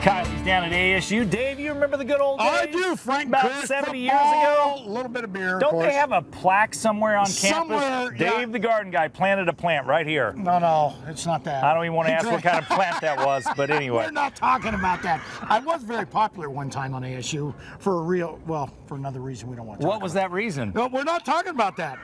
Kylie's down at ASU. Dave, you remember the good old days? I do, Frank. About Chris, 70 years football, ago. A little bit of beer, Don't of they have a plaque somewhere on Somewhere, campus? yeah. Dave, the garden guy, planted a plant right here. No, it's not that. I don't even want to ask what kind of plant that was, but anyway. We're not talking about that. I was very popular one time on ASU for another reason we don't want to talk What was that reason? No, we're not talking about that.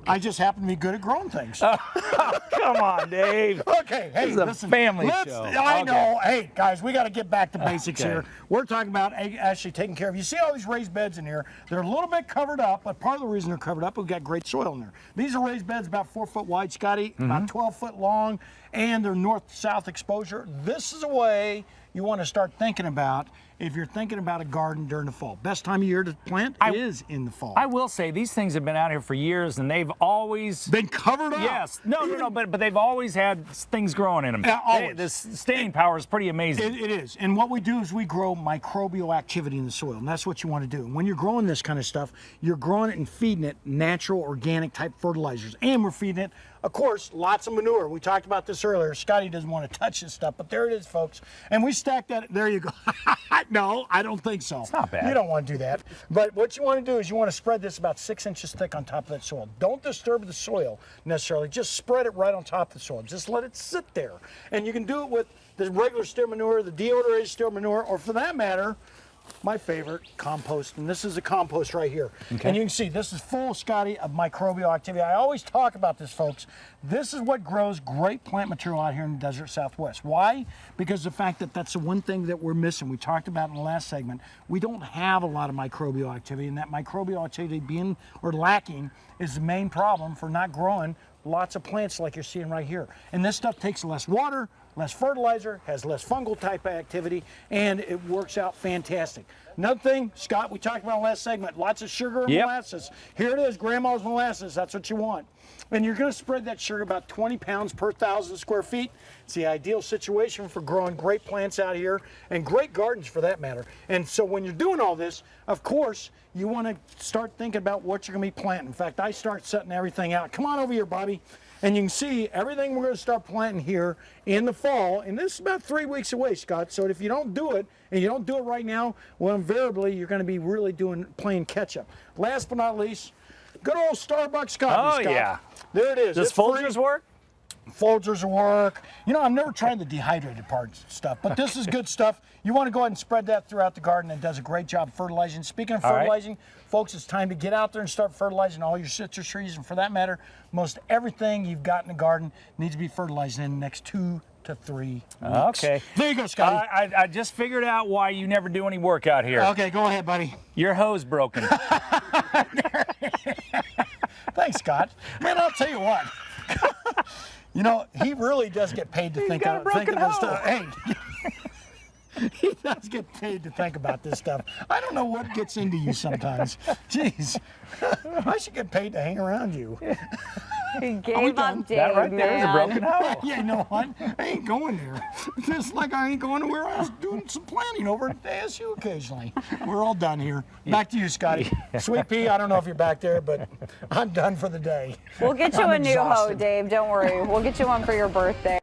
I just happen to be good at growing things. Come on, Dave. Okay, hey, This is a listen, family show. I know. Hey, guys, we got to get back to basics Okay. here. We're talking about actually taking care of. You see all these raised beds in here? They're a little bit covered up, but part of the reason they're covered up, we've got great soil in there. These are raised beds about 4 foot wide, Scotty, about 12 foot long, and they're north-south exposure. This is a way you want to start thinking about if you're thinking about a garden during the fall. Best time of year to plant is in the fall. I will say these things have been out here for years, and they've always been covered up. Yes, no, but they've always had things growing in them. Yeah, always. The staying power is pretty amazing. It is, and what we do is we grow microbial activity in the soil, and that's what you want to do. And when you're growing this kind of stuff, you're growing it and feeding it natural, organic type fertilizers, and we're feeding it, of course, lots of manure. We talked about this earlier. Scotty doesn't want to touch this stuff, but there it is, folks. And we stack that. There you go. No, I don't think so. It's not bad. You don't want to do that. But what you want to do is you want to spread this about 6 inches thick on top of that soil. Don't disturb the soil necessarily. Just spread it right on top of the soil. Just let it sit there. And you can do it with the regular steer manure, the deodorant steer manure, or for that matter, my favorite, compost. And this is a compost right here. Okay. And you can see this is full, Scotty, of microbial activity. I always talk about this, folks. This is what grows great plant material out here in the desert Southwest. Why? Because the fact that that's the one thing that we're missing. We talked about in the last segment. We don't have a lot of microbial activity, and that microbial activity being or lacking is the main problem for not growing lots of plants like you're seeing right here. And this stuff takes less water, less fertilizer, has less fungal type activity, and it works out fantastic. Another thing, Scott, we talked about in the last segment, lots of sugar and molasses. Here it is, grandma's molasses, that's what you want. And you're gonna spread that sugar about 20 pounds per 1,000 square feet. It's the ideal situation for growing great plants out here and great gardens for that matter. And so when you're doing all this, of course, you wanna start thinking about what you're gonna be planting. In fact, I start setting everything out. Come on over here, Bobby. And you can see everything we're going to start planting here in the fall. And this is about 3 weeks away, Scott. So if you don't do it, and you don't do it right now, well, invariably, you're going to be really playing catch up. Last but not least, good old Starbucks coffee, Oh, Scott. yeah. There it is. Does It's free. Folgers work? Folgers will work. You know, I've never tried the dehydrated parts stuff, but this is good stuff. You want to go ahead and spread that throughout the garden. It does a great job fertilizing. Speaking of fertilizing, folks, it's time to get out there and start fertilizing all your citrus trees. And for that matter, most everything you've got in the garden needs to be fertilized in the next 2 to 3 weeks. Okay. There you go, Scotty. I just figured out why you never do any work out here. Okay, go ahead, buddy. Your hose broken. Thanks, Scott. Man, I'll tell you what. You know, he really does get paid to think of this stuff. Hey, he does get paid to think about this stuff. I don't know what gets into you sometimes. Jeez, I should get paid to hang around you. He gave up Dave, That right there is a broken hose. Yeah, you know what? I ain't going there. Just like I ain't going to where I was doing some planning over at ASU occasionally. We're all done here. Back to you, Scotty. Sweet Pea, I don't know if you're back there, but I'm done for the day. We'll get you I'm a new hoe, exhausted. Dave. Don't worry. We'll get you one for your birthday.